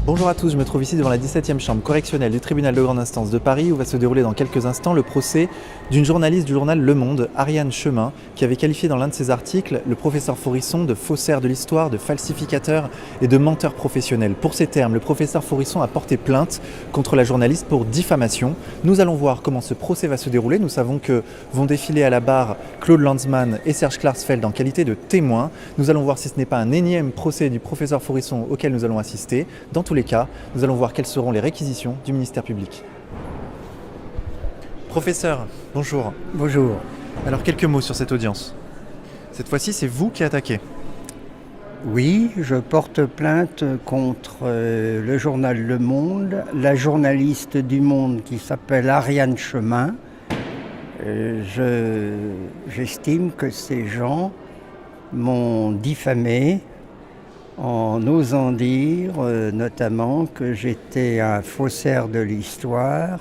Bonjour à tous, je me trouve ici devant la 17e chambre correctionnelle du tribunal de grande instance de Paris où va se dérouler dans quelques instants le procès d'une journaliste du journal Le Monde, Ariane Chemin, qui avait qualifié dans l'un de ses articles le professeur Faurisson de faussaire de l'histoire, de falsificateur et de menteur professionnel. Pour ces termes, le professeur Faurisson a porté plainte contre la journaliste pour diffamation. Nous allons voir comment ce procès va se dérouler. Nous savons que vont défiler à la barre Claude Lanzmann et Serge Klarsfeld en qualité de témoins. Nous allons voir si ce n'est pas un énième procès du professeur Faurisson auquel nous allons assister. Dans tous les cas, nous allons voir quelles seront les réquisitions du ministère public. Professeur, bonjour. Bonjour. Alors quelques mots sur cette audience. Cette fois-ci, c'est vous qui attaquez. Oui, je porte plainte contre le journal Le Monde, la journaliste du Monde qui s'appelle Ariane Chemin. J'estime que ces gens m'ont diffamé en osant dire notamment que j'étais un faussaire de l'histoire,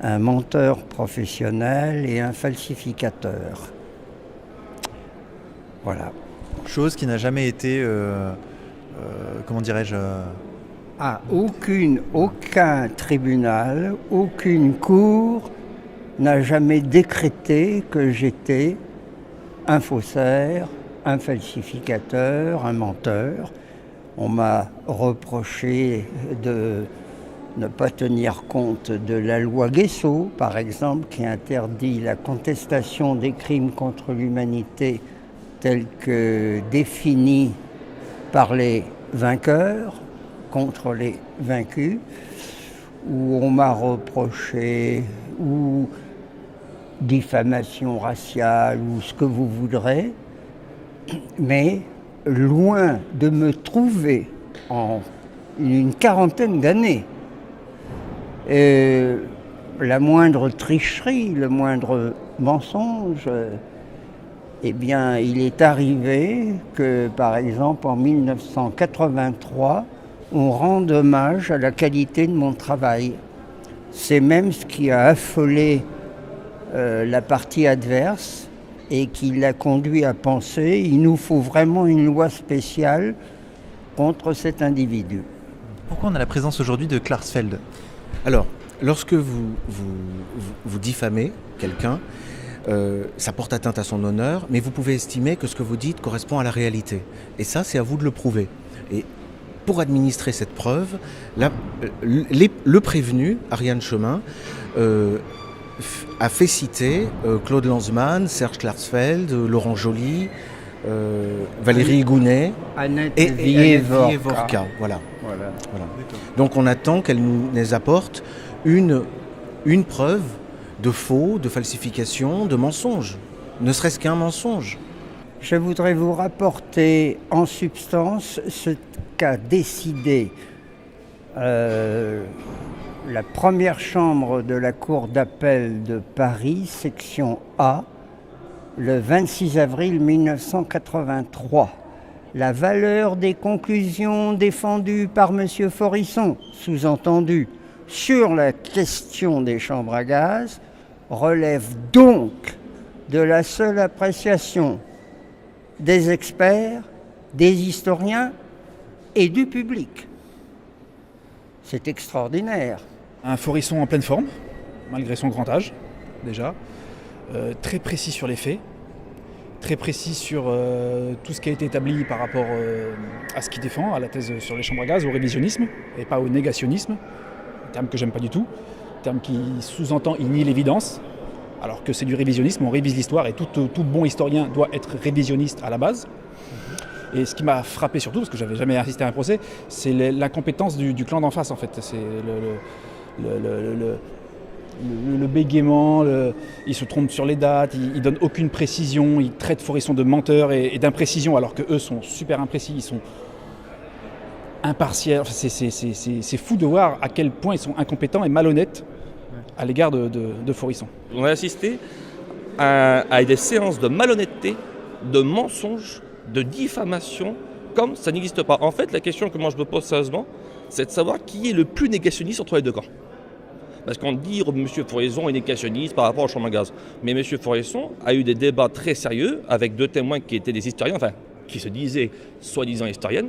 un menteur professionnel et un falsificateur. Voilà. Chose qui n'a jamais été, comment dirais-je... Aucun tribunal, aucune cour n'a jamais décrété que j'étais un faussaire, un falsificateur, un menteur. On m'a reproché de ne pas tenir compte de la loi Guessot, par exemple, qui interdit la contestation des crimes contre l'humanité tels que définis par les vainqueurs contre les vaincus, où on m'a reproché ou diffamation raciale ou ce que vous voudrez, mais loin de me trouver en une quarantaine d'années la moindre tricherie, le moindre mensonge, eh bien, il est arrivé que, par exemple, en 1983, on rende hommage à la qualité de mon travail. C'est même ce qui a affolé la partie adverse et qui l'a conduit à penser qu'il nous faut vraiment une loi spéciale contre cet individu. Pourquoi on a la présence aujourd'hui de Klarsfeld ? Alors, lorsque vous diffamez quelqu'un, ça porte atteinte à son honneur, mais vous pouvez estimer que ce que vous dites correspond à la réalité. Et ça, c'est à vous de le prouver. Et pour administrer cette preuve, le prévenu, Ariane Chemin, a fait citer Claude Lanzmann, Serge Klarsfeld, Laurent Joly, Valérie Gounet et Vievorka. Voilà. Donc on attend qu'elle nous apporte une preuve de faux, de falsification, de mensonge, ne serait-ce qu'un mensonge. Je voudrais vous rapporter en substance ce qu'a décidé la première chambre de la Cour d'appel de Paris, section A, le 26 avril 1983. La valeur des conclusions défendues par M. Faurisson, sous-entendu sur la question des chambres à gaz, relève donc de la seule appréciation des experts, des historiens et du public. C'est extraordinaire. Un Faurisson en pleine forme, malgré son grand âge, déjà. Très précis sur les faits, très précis sur tout ce qui a été établi par rapport à ce qu'il défend, à la thèse sur les chambres à gaz, au révisionnisme, et pas au négationnisme, un terme que j'aime pas du tout, un terme qui sous-entend, il nie l'évidence, alors que c'est du révisionnisme, on révise l'histoire, et tout bon historien doit être révisionniste à la base. Et ce qui m'a frappé surtout, parce que j'avais jamais assisté à un procès, c'est l'incompétence du clan d'en face en fait. C'est le bégaiement, il se trompe sur les dates, il donne aucune précision, il traite Faurisson de menteur et d'imprécision alors qu'eux sont super imprécis, ils sont impartiels. C'est fou de voir à quel point ils sont incompétents et malhonnêtes à l'égard de Faurisson. On a assisté à des séances de malhonnêteté, de mensonges, de diffamation, comme ça n'existe pas. En fait, la question que moi je me pose sérieusement, c'est de savoir qui est le plus négationniste entre les deux camps. Parce qu'on dit que M. Faurisson est négationniste par rapport aux chambres à gaz. Mais M. Faurisson a eu des débats très sérieux avec deux témoins qui étaient des historiens, enfin, qui se disaient soi-disant historiennes,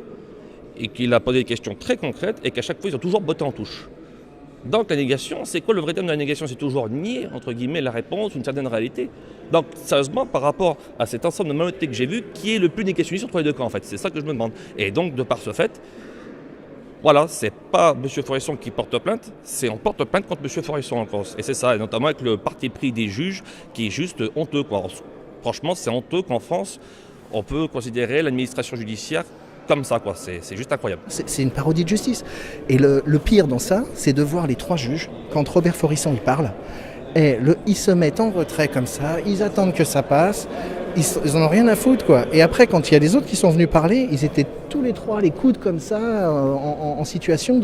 et qu'il a posé des questions très concrètes et qu'à chaque fois, ils ont toujours botté en touche. Donc la négation, c'est quoi le vrai terme de la négation? C'est toujours nier, entre guillemets, la réponse ou une certaine réalité. Donc sérieusement, par rapport à cet ensemble de malhonnêteté que j'ai vu, qui est le plus négationniste entre les deux camps en fait? C'est ça que je me demande. Et donc de par ce fait, voilà, c'est pas M. Forisson qui porte plainte, c'est on porte plainte contre M. Forisson en cause. Et c'est ça, et notamment avec le parti pris des juges qui est juste honteux, quoi. Franchement, c'est honteux qu'en France, on peut considérer l'administration judiciaire comme ça, quoi. C'est juste incroyable. C'est une parodie de justice. Et le pire dans ça, c'est de voir les 3 juges, quand Robert Forisson il parle, ils se mettent en retrait comme ça, ils attendent que ça passe, ils en ont rien à foutre, quoi. Et après, quand il y a les autres qui sont venus parler, ils étaient tous les 3 les coudes comme ça, en situation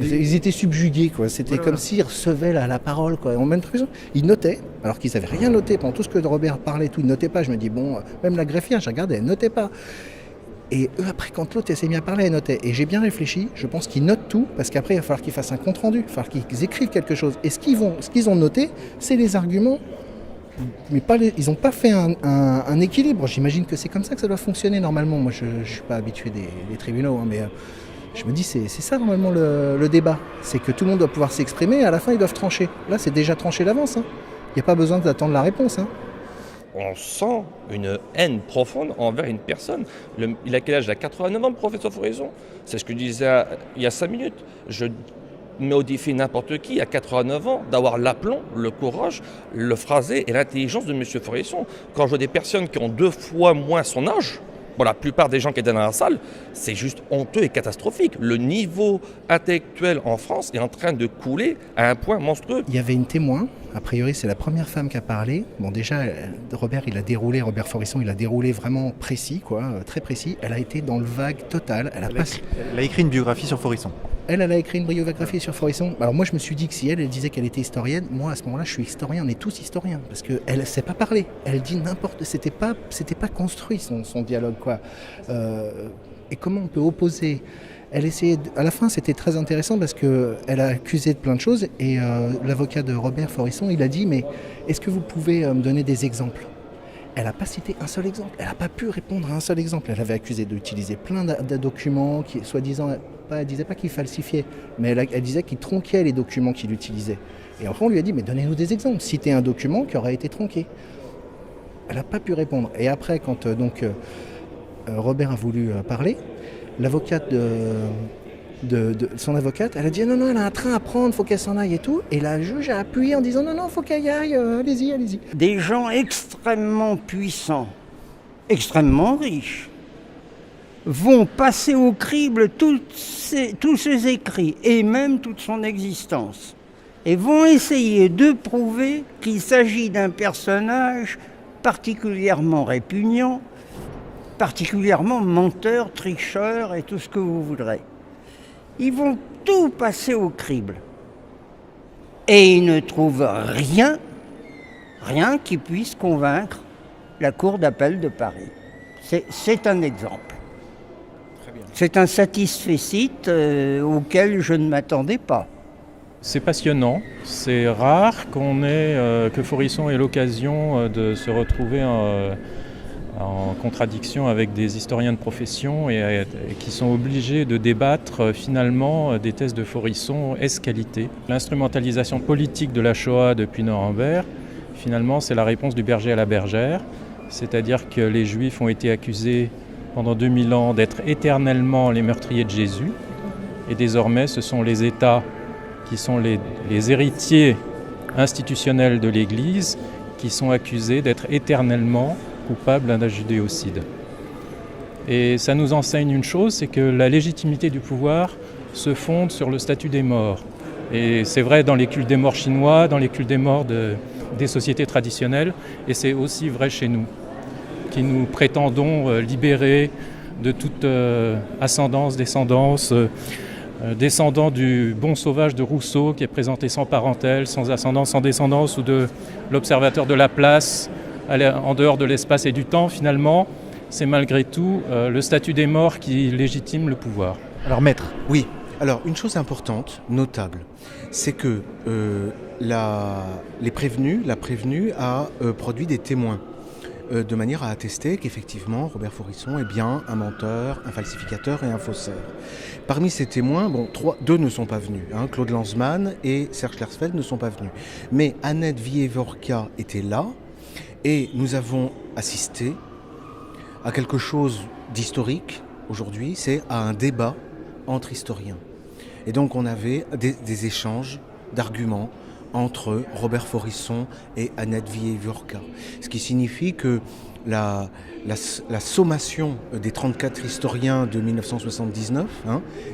ils étaient subjugués, quoi. C'était comme s'ils recevaient la parole, quoi. En même temps, ils notaient, alors qu'ils n'avaient rien noté pendant tout ce que Robert parlait, tout, ils notaient pas. Je me dis, bon, même la greffière, j'ai regardé, elle notait pas. Et eux, après, quand l'autre s'est mis à parler, elle notait. Et j'ai bien réfléchi, je pense qu'ils notent tout, parce qu'après, il va falloir qu'ils fassent un compte-rendu, il va falloir qu'ils écrivent quelque chose. Et ce qu'ils ont noté, c'est les arguments, mais ils n'ont pas fait un équilibre. J'imagine que c'est comme ça que ça doit fonctionner normalement. Moi, je ne suis pas habitué des tribunaux, hein, mais je me dis c'est ça normalement le débat. C'est que tout le monde doit pouvoir s'exprimer et à la fin, ils doivent trancher. Là, c'est déjà tranché d'avance. Hein. Il n'y a pas besoin d'attendre la réponse. Hein. On sent une haine profonde envers une personne. Il a quel âge? Il a 89 ans, le professeur Forisson. C'est ce que je disais il y a 5 minutes. Je mets au défi n'importe qui, à 89 ans, d'avoir l'aplomb, le courage, le phrasé et l'intelligence de M. Forisson. Quand je vois des personnes qui ont 2 fois moins son âge, pour la plupart des gens qui étaient dans la salle, c'est juste honteux et catastrophique. Le niveau intellectuel en France est en train de couler à un point monstrueux. Il y avait une témoin, a priori c'est la première femme qui a parlé. Bon déjà, Robert Forisson, il a déroulé vraiment précis, quoi, très précis. Elle a été dans le vague total. Elle a écrit une biographie sur Forisson. Elle a écrit une biographie sur Forisson. Alors moi je me suis dit que si elle disait qu'elle était historienne, moi à ce moment-là je suis historien, on est tous historiens. Parce qu'elle ne sait pas parler. Elle dit c'était pas construit son dialogue, quoi. Et comment on peut opposer? Elle essayait à la fin c'était très intéressant parce qu'elle a accusé de plein de choses et l'avocat de Robert Forisson il a dit mais est-ce que vous pouvez me donner des exemples? Elle n'a pas cité un seul exemple, elle n'a pas pu répondre à un seul exemple. Elle avait accusé d'utiliser plein de documents qui, soi-disant, elle ne disait pas qu'il falsifiait, mais elle disait qu'il tronquait les documents qu'il utilisait. Et après on lui a dit, mais donnez-nous des exemples, citez un document qui aurait été tronqué. Elle n'a pas pu répondre. Et après, quand Robert a voulu parler, l'avocate son avocate, elle a dit non, elle a un train à prendre, faut qu'elle s'en aille et tout. Et la juge a appuyé en disant non, faut qu'elle y aille, allez-y. Des gens extrêmement puissants, extrêmement riches, vont passer au crible tous ses écrits et même toute son existence. Et vont essayer de prouver qu'il s'agit d'un personnage particulièrement répugnant, particulièrement menteur, tricheur et tout ce que vous voudrez. Ils vont tout passer au crible. Et ils ne trouvent rien qui puisse convaincre la Cour d'appel de Paris. C'est un exemple. Très bien. C'est un satisfecit auquel je ne m'attendais pas. C'est passionnant, c'est rare que Forisson ait l'occasion de se retrouver en contradiction avec des historiens de profession et qui sont obligés de débattre finalement des thèses de Forisson ès-qualité. L'instrumentalisation politique de la Shoah depuis Nuremberg, finalement c'est la réponse du berger à la bergère, c'est-à-dire que les Juifs ont été accusés pendant 2000 ans d'être éternellement les meurtriers de Jésus et désormais ce sont les États qui sont les héritiers institutionnels de l'Église qui sont accusés d'être éternellement coupables d'un judéocide. Et ça nous enseigne une chose, c'est que la légitimité du pouvoir se fonde sur le statut des morts. Et c'est vrai dans les cultes des morts chinois, dans les cultes des morts des sociétés traditionnelles, et c'est aussi vrai chez nous, qui nous prétendons libérés de toute ascendance, descendant du bon sauvage de Rousseau, qui est présenté sans parentèle, sans ascendance, sans descendance, ou de l'observateur de Laplace, en dehors de l'espace et du temps, finalement, c'est malgré tout le statut des morts qui légitime le pouvoir. Alors maître. Oui, alors une chose importante, notable, c'est que la prévenue a produit des témoins. de manière à attester qu'effectivement Robert Faurisson est bien un menteur, un falsificateur et un faussaire. Parmi ces témoins, deux ne sont pas venus. Claude Lanzmann et Serge Klarsfeld ne sont pas venus. Mais Annette Vievorka était là et nous avons assisté à quelque chose d'historique aujourd'hui, c'est à un débat entre historiens. Et donc on avait des échanges d'arguments entre Robert Faurisson et Annette Vievorka. Ce qui signifie que la sommation des 34 historiens de 1979,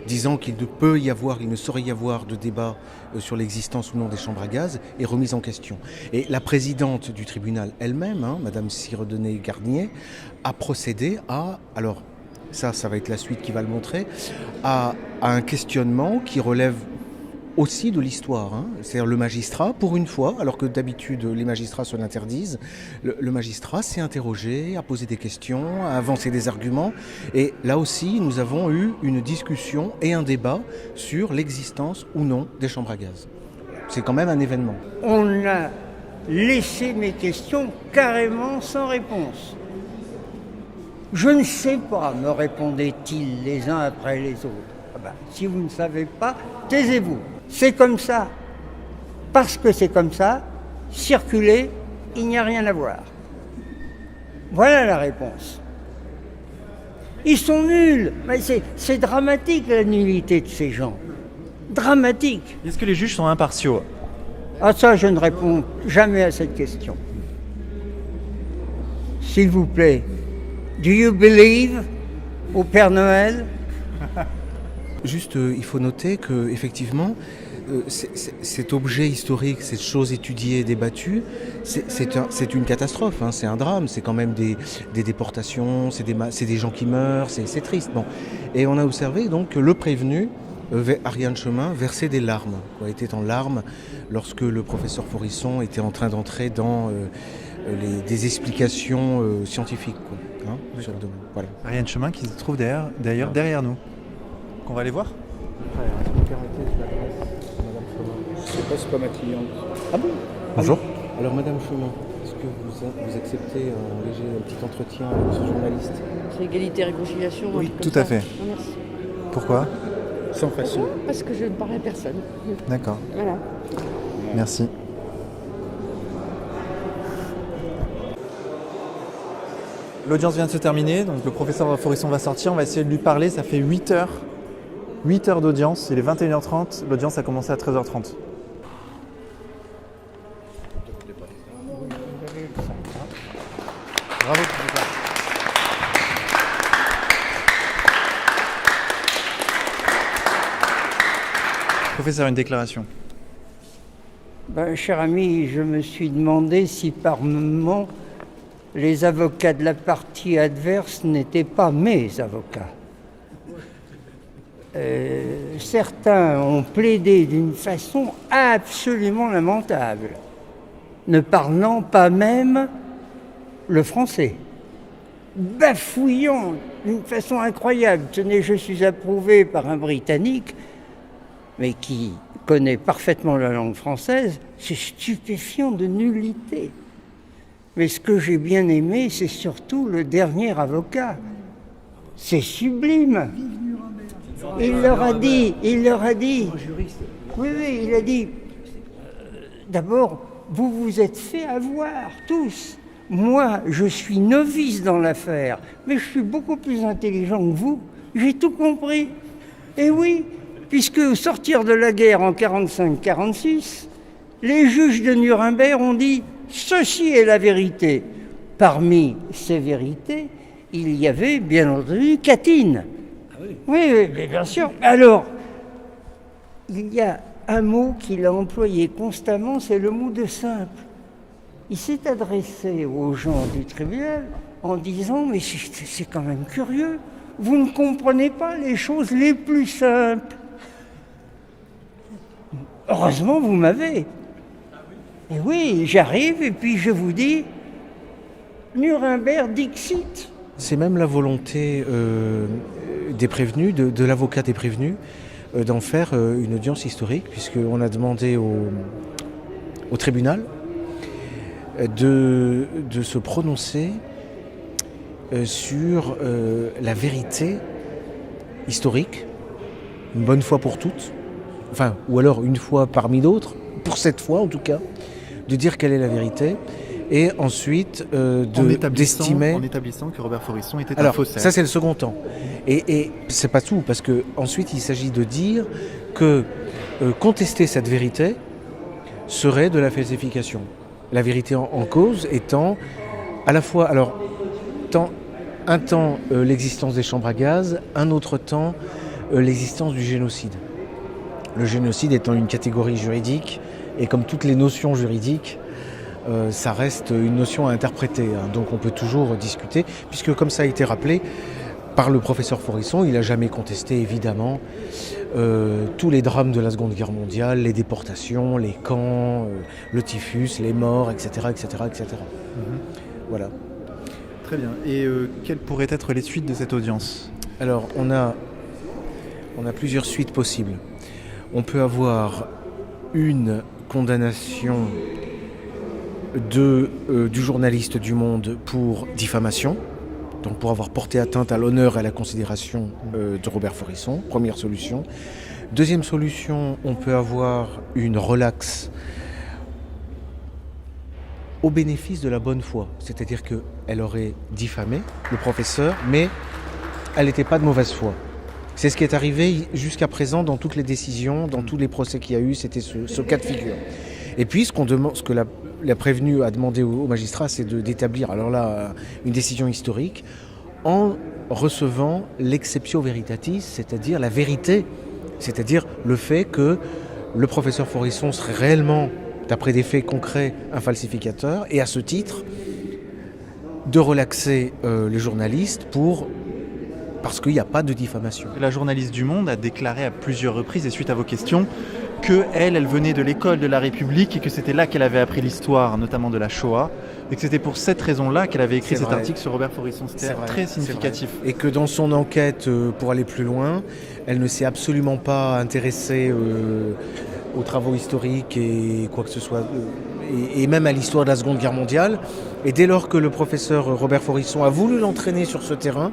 disant qu'il ne saurait y avoir de débat sur l'existence ou non des chambres à gaz, est remise en question. Et la présidente du tribunal elle-même, Madame Sirodonnet-Garnier, a procédé à, alors ça va être la suite qui va le montrer, à un questionnement qui relève aussi de l'histoire, c'est-à-dire le magistrat, pour une fois, alors que d'habitude les magistrats se l'interdisent, le magistrat s'est interrogé, a posé des questions, a avancé des arguments, et là aussi nous avons eu une discussion et un débat sur l'existence ou non des chambres à gaz. C'est quand même un événement. On a laissé mes questions carrément sans réponse. Je ne sais pas, me répondaient-ils les uns après les autres. Si vous ne savez pas, taisez-vous. C'est comme ça. Parce que c'est comme ça, circulez, il n'y a rien à voir. Voilà la réponse. Ils sont nuls. Mais c'est dramatique la nullité de ces gens. Dramatique. Est-ce que les juges sont impartiaux ? Ah ça, je ne réponds jamais à cette question. S'il vous plaît, do you believe au Père Noël ? Juste, il faut noter qu'effectivement, cet objet historique, cette chose étudiée, débattue, c'est une catastrophe, c'est un drame, c'est quand même des déportations, c'est des gens qui meurent, c'est triste. Bon. Et on a observé donc que le prévenu, Ariane Chemin, versait des larmes, était en larmes lorsque le professeur Faurisson était en train d'entrer dans des explications scientifiques sur le domaine. Voilà. Ariane Chemin qui se trouve d'ailleurs derrière nous. On va aller voir. C'est pas ma cliente. Ah bon ? Bonjour. Alors Madame Chemin, est-ce que vous acceptez un petit entretien avec ce journaliste ? C'est égalité et réconciliation. Oui, tout à fait. Non, merci. Pourquoi ? Sans façon. Parce que je ne parle à personne. D'accord. Voilà. Merci. L'audience vient de se terminer, donc le professeur Faurisson va sortir, on va essayer de lui parler, ça fait 8 heures. 8 heures d'audience, il est 21h30, l'audience a commencé à 13h30. Bravo. Professeur, une déclaration. Cher ami, je me suis demandé si par moment les avocats de la partie adverse n'étaient pas mes avocats. Certains ont plaidé d'une façon absolument lamentable, ne parlant pas même le français, bafouillant d'une façon incroyable. Tenez, je suis approuvé par un Britannique, mais qui connaît parfaitement la langue française. C'est stupéfiant de nullité. Mais ce que j'ai bien aimé, c'est surtout le dernier avocat. C'est sublime. Il leur a dit, oui, il a dit, d'abord, vous vous êtes fait avoir, tous. Moi, je suis novice dans l'affaire, mais je suis beaucoup plus intelligent que vous. J'ai tout compris. Et oui, puisque au sortir de la guerre en 45-46, les juges de Nuremberg ont dit « Ceci est la vérité ». Parmi ces vérités, il y avait, bien entendu, Katyn. Oui, bien sûr. Alors, il y a un mot qu'il a employé constamment, c'est le mot de simple. Il s'est adressé aux gens du tribunal en disant « Mais c'est quand même curieux, vous ne comprenez pas les choses les plus simples. Heureusement, vous m'avez. » Et oui, j'arrive et puis je vous dis « Nuremberg dixit ». C'est même la volonté des prévenus, de l'avocat des prévenus, d'en faire une audience historique, puisqu'on a demandé au tribunal de se prononcer sur la vérité historique, une bonne fois pour toutes, enfin, ou alors une fois parmi d'autres, pour cette fois en tout cas, de dire quelle est la vérité, et ensuite d'estimer... En établissant que Robert Forisson était un faussaire. Ça c'est le second temps. Et c'est pas tout, parce que ensuite il s'agit de dire que contester cette vérité serait de la falsification. La vérité en cause étant à la fois, alors, un temps l'existence des chambres à gaz, un autre temps l'existence du génocide. Le génocide étant une catégorie juridique, et comme toutes les notions juridiques, ça reste une notion à interpréter. Donc on peut toujours discuter, puisque comme ça a été rappelé par le professeur Forisson, il n'a jamais contesté évidemment tous les drames de la Seconde Guerre mondiale, les déportations, les camps, le typhus, les morts, etc. etc., etc. Voilà. Très bien. Et quelles pourraient être les suites de cette audience ? Alors, on a plusieurs suites possibles. On peut avoir une condamnation du journaliste du Monde pour diffamation, donc pour avoir porté atteinte à l'honneur et à la considération de Robert Forisson, première solution. Deuxième solution, on peut avoir une relaxe au bénéfice de la bonne foi, c'est-à-dire qu'elle aurait diffamé le professeur, mais elle n'était pas de mauvaise foi. C'est ce qui est arrivé jusqu'à présent dans toutes les décisions, dans tous les procès qu'il y a eu, c'était ce cas de figure. Et puis ce que la prévenue a demandé au magistrat, c'est d'établir, alors là, une décision historique, en recevant l'exceptio veritatis, c'est-à-dire la vérité, c'est-à-dire le fait que le professeur Forisson serait réellement, d'après des faits concrets, un falsificateur, et à ce titre, de relaxer les journalistes parce qu'il n'y a pas de diffamation. La journaliste du Monde a déclaré à plusieurs reprises, et suite à vos questions, qu'elle venait de l'école de la République et que c'était là qu'elle avait appris l'histoire, notamment de la Shoah, et que c'était pour cette raison-là qu'elle avait écrit cet article sur Robert Forisson. C'était très significatif. Et que dans son enquête, pour aller plus loin, elle ne s'est absolument pas intéressée aux travaux historiques et quoi que ce soit, et même à l'histoire de la Seconde Guerre mondiale. Et dès lors que le professeur Robert Forisson a voulu l'entraîner sur ce terrain,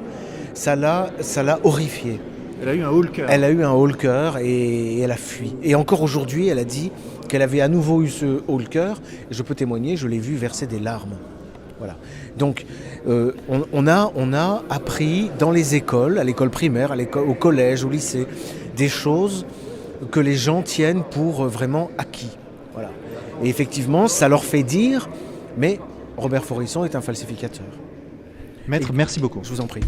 ça l'a horrifiée. Elle a eu un haut-le-cœur. Elle a eu un haut-le-cœur et elle a fui. Et encore aujourd'hui, elle a dit qu'elle avait à nouveau eu ce haut-le-cœur. Je peux témoigner, je l'ai vu verser des larmes. Voilà. Donc, on a appris dans les écoles, à l'école primaire, au collège, au lycée, des choses que les gens tiennent pour vraiment acquis. Voilà. Et effectivement, ça leur fait dire, mais Robert Forisson est un falsificateur. Maître, merci beaucoup. Je vous en prie.